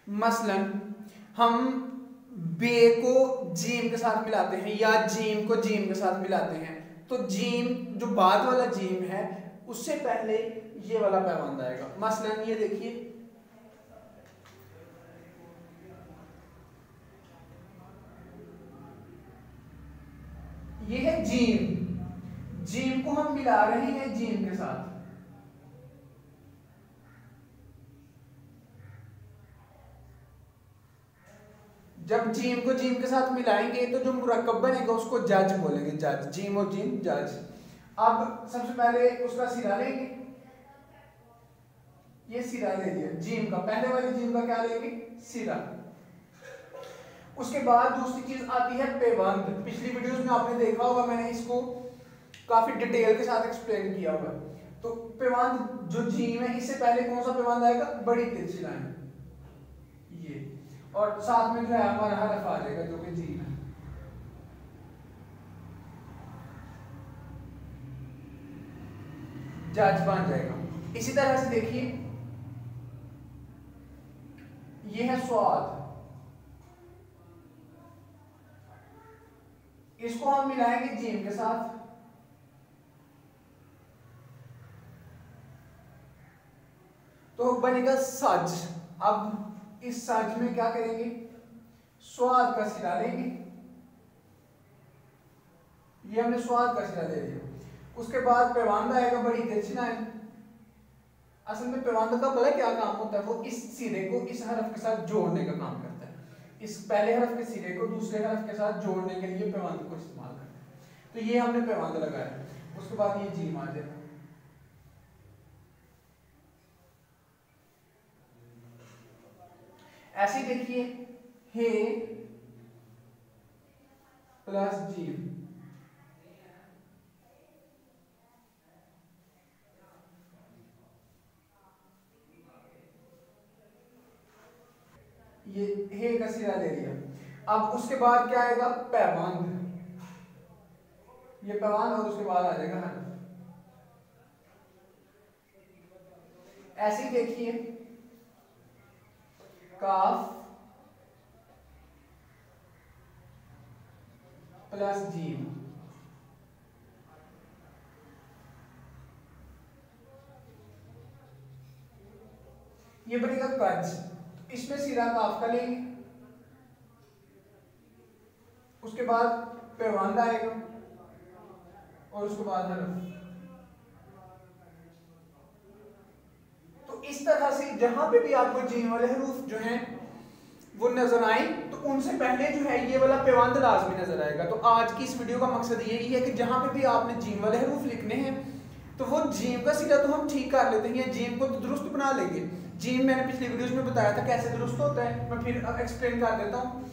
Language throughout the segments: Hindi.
मसलन हम बे को जीम के साथ मिलाते हैं या जीम को जीम के साथ मिलाते हैं, तो जीम जो बाद वाला जीम है उससे पहले ये वाला पैमाना आएगा। मसलन ये देखिए, ये है जीम, जीम को हम मिला रहे हैं जीम के साथ। जब जीम को जीम के साथ मिलाएंगे तो जो मुरक्कब बनेगा उसको जज बोलेंगे, जज, जीम और जीम जज। अब सबसे पहले उसका सिरा लेंगे, ये सिरा ले लिया जीम का, पहले वाले जीम का क्या लेंगे, सिरा। उसके बाद दूसरी चीज आती है पेवंद। पिछली वीडियोस में आपने देखा होगा, मैंने इसको काफी डिटेल के साथ एक्सप्लेन किया हुआ। तो पेवंद जो जीम है, इससे पहले कौन सा पेवंद आएगा, बड़ी तिरछी लाइन, ये, और साथ में जो है हमारा हरफ आ जाएगा जो कि जीम है। जज बन जाएगा। इसी तरह से देखिए, ये है स्वाद, इसको हम मिलाएंगे जीम के साथ, तो बनेगा सज। अब इस सज में क्या करेंगे, स्वाद का सिरा लेंगे, ये हमने स्वाद का सिरा ले लिया। उसके बाद पेवांद आएगा, बड़ी तिरछी लाइन। असल में पेवांद का पता क्या काम होता है, वो इस सिरे को इस हरफ के साथ जोड़ने का काम करता है। इस पहले हरफ के सिरे को दूसरे हरफ के साथ जोड़ने के लिए पेवांद को इस्तेमाल करते हैं। तो ये हमने पेवांद लगाया। उसके बाद ये जीम आ जाएगा। ऐसे देखिए, हे प्लस जीम, ये हे का सिरा ले लिया। अब उसके बाद क्या आएगा, पैबंद, ये पैबंद, और उसके बाद आ जाएगा हरफ। ऐसे देखिए, काफ प्लस जीम, ये बनेगा कज। इसमें सिरा काफ का लेंगे, उसके बाद पेवांद आएगा, और उसके बाद हरफ। तो इस तरह से जहां पे भी आपको जीम वाले हरूफ जो हैं वो नजर आए, तो उनसे पहले जो है ये वाला पेवांद लाजमी नजर आएगा। तो आज की इस वीडियो का मकसद यही है कि जहां पे भी आपने जीम वाले हरूफ लिखने हैं, तो वो जीम का सिरा तो हम ठीक कर लेते हैं, जीम को तो दुरुस्त बना लेंगे। जीम मैंने पिछली वीडियोस में बताया था कैसे दुरुस्त होता है, मैं फिर अब एक्सप्लेन कर देता हूँ।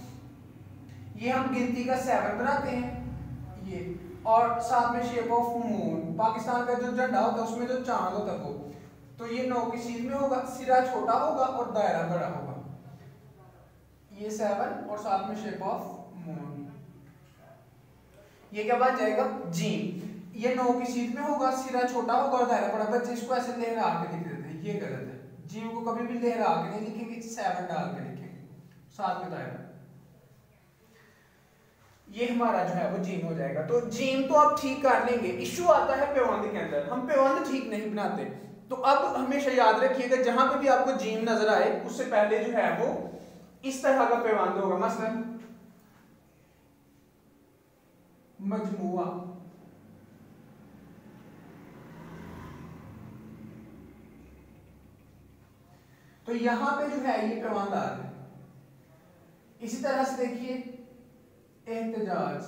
ये हम गिनती का 7 बनाते हैं, ये, और साथ में शेप ऑफ मून, पाकिस्तान का जो झंडा होता है उसमें जो चांद होता है वो। तो ये 9 की सीध में होगा, सिरा छोटा होगा और दायरा बड़ा होगा। ये 7 और साथ में शेप ऑफ मून, ये क्या बन जाएगा, जीम। ये 9 की सीध में होगा, सिरा छोटा होगा और दायरा बड़ा। बच्चे इसको ऐसे लहरा के लिख देते हैं, ये गलत है। जीम को कभी भी लहरा के नहीं लिखेंगे, 7 डाल के लिखेंगे, साथ में दायरा। ये हमारा जो है वो जीम हो जाएगा। तो जीम तो आप ठीक कर लेंगे। इश्यू आता है पेवांद के अंदर, हम पेवांद ठीक नहीं बनाते। तो अब हमेशा याद रखिएगा, जहां पे भी आपको जीम नजर आए उससे पहले जो है वो इस तरह का पेवांद होगा। मसलन मजमुआ, तो यहां पे जो है ये पेवांद आ रहा है। इसी तरह से देखिए, एहतजाज,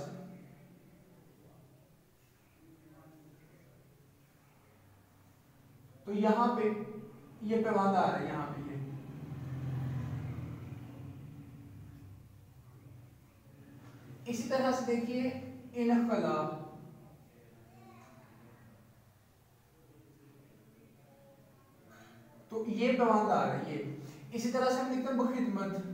तो यहां पे ये पेवांद आ रहा है, यहां पे ये। इसी तरह से देखिए, इनकलाब, तो ये पेवांद आ रहा है, ये। इसी तरह से हम लिखते हैं बखिदमत,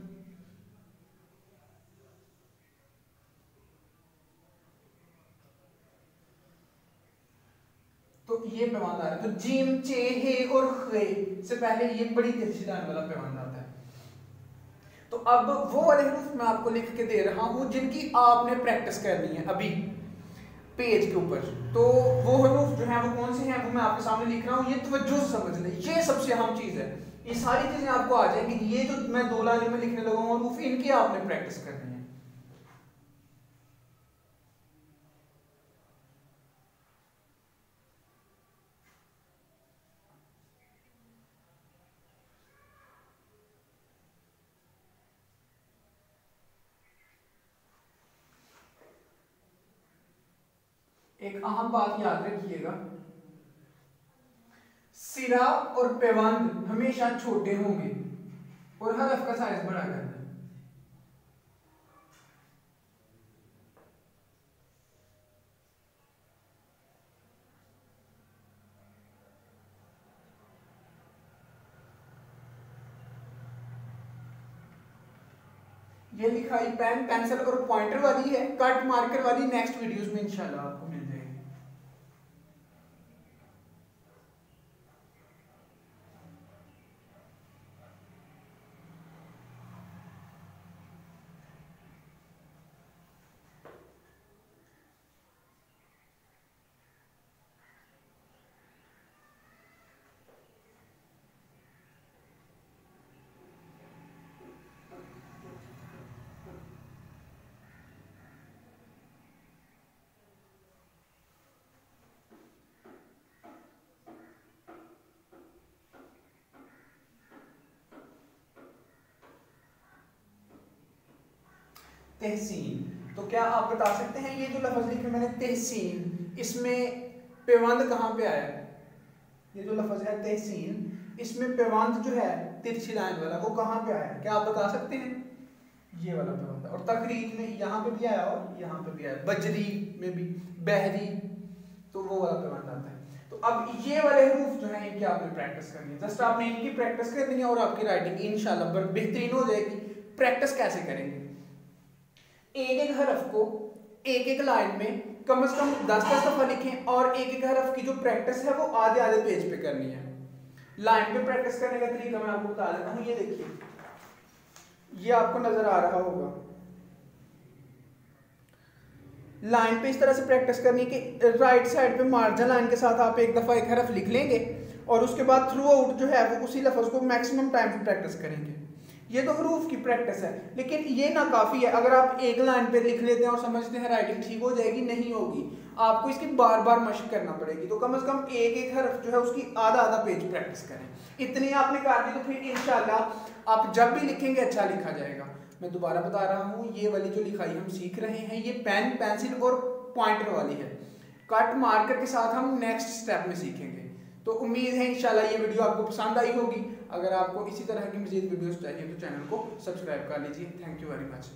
तो ये पेवांद आ रहा है। तो जीम, चे, हे और खे से पहले ये बड़ी तिरछी लाइन वाला पेवांद आता है। तो अब वो वाले हरूफ मैं आपको लिख के दे रहा हूँ जिनकी आपने प्रैक्टिस करनी है अभी पेज के ऊपर। तो वो हरूफ जो है वो कौन से हैं वो मैं आपके सामने लिख रहा हूँ, ये तवज्जो से समझ लें, ये सबसे अहम चीज़ है। ये सारी चीज़ें आपको आ जाएंगी, ये जो मैं 2 लाइन में लिखने लगा हूँ हरूफ, इनकी आपने प्रैक्टिस करनी है। एक अहम बात याद रखिएगा, सिरा और पेवंद हमेशा छोटे होंगे और हरफ का साइज बड़ा करना है। ये लिखाई पेन पेंसिल और पॉइंटर वाली है, कट मार्कर वाली नेक्स्ट वीडियोस में इंशाल्लाह आपको मिल जाएगी। तहसीन, तो क्या आप बता सकते हैं ये जो लफ्ज लिखे मैंने तहसीन, इसमें पेवंद कहाँ पे आया? ये जो लफ्ज है तहसीन, इसमें पेवंद जो है तिरछी लाइन वाला वो कहाँ पे आया? क्या आप बता सकते हैं? ये वाला पेवंद। और तकरीर में यहाँ पे भी आया और यहाँ पे भी आया, बजरी में भी, बहरी, तो वो वाला पेवंद आता है। तो अब ये वाले हरूफ जो है इनकी आपने प्रैक्टिस करनी है, जस्ट आपने इनकी प्रैक्टिस करनी है और आपकी राइटिंग इंशाल्लाह बेहतरीन हो जाएगी। प्रैक्टिस कैसे करेंगे? एक एक हरफ को एक एक लाइन में कम से कम 10-10 दफा लिखें और एक एक हरफ की जो प्रैक्टिस है वो आधे आधे पेज पे करनी है। लाइन पे प्रैक्टिस करने का तरीका मैं आपको बता देता हूँ। ये देखिए, ये आपको नजर आ रहा होगा, लाइन पे इस तरह से प्रैक्टिस करनी कि राइट साइड पे मार्जिन लाइन के साथ आप एक दफा एक हरफ लिख लेंगे और उसके बाद थ्रू आउट जो है वो उसी लफ्ज को मैक्सिमम टाइम पे प्रैक्टिस करेंगे। ये तो हरूफ की प्रैक्टिस है, लेकिन ये ना काफ़ी है। अगर आप एक लाइन पे लिख लेते हैं और समझते हैं राइटिंग ठीक हो जाएगी, नहीं होगी, आपको इसकी बार बार मशक करना पड़ेगी। तो कम से कम एक एक हरफ जो है उसकी आधा आधा पेज प्रैक्टिस करें। इतनी आपने कर दी तो फिर इंशाल्लाह आप जब भी लिखेंगे अच्छा लिखा जाएगा। मैं दोबारा बता रहा हूँ, ये वाली जो लिखाई हम सीख रहे हैं ये पेन पेंसिल और पॉइंटर वाली है, कट मार्कर के साथ हम नेक्स्ट स्टेप में सीखेंगे। तो उम्मीद है इंशाल्लाह ये वीडियो आपको पसंद आई होगी। अगर आपको इसी तरह की मज़ीद वीडियोस चाहिए तो चैनल को सब्सक्राइब कर लीजिए। Thank you very much.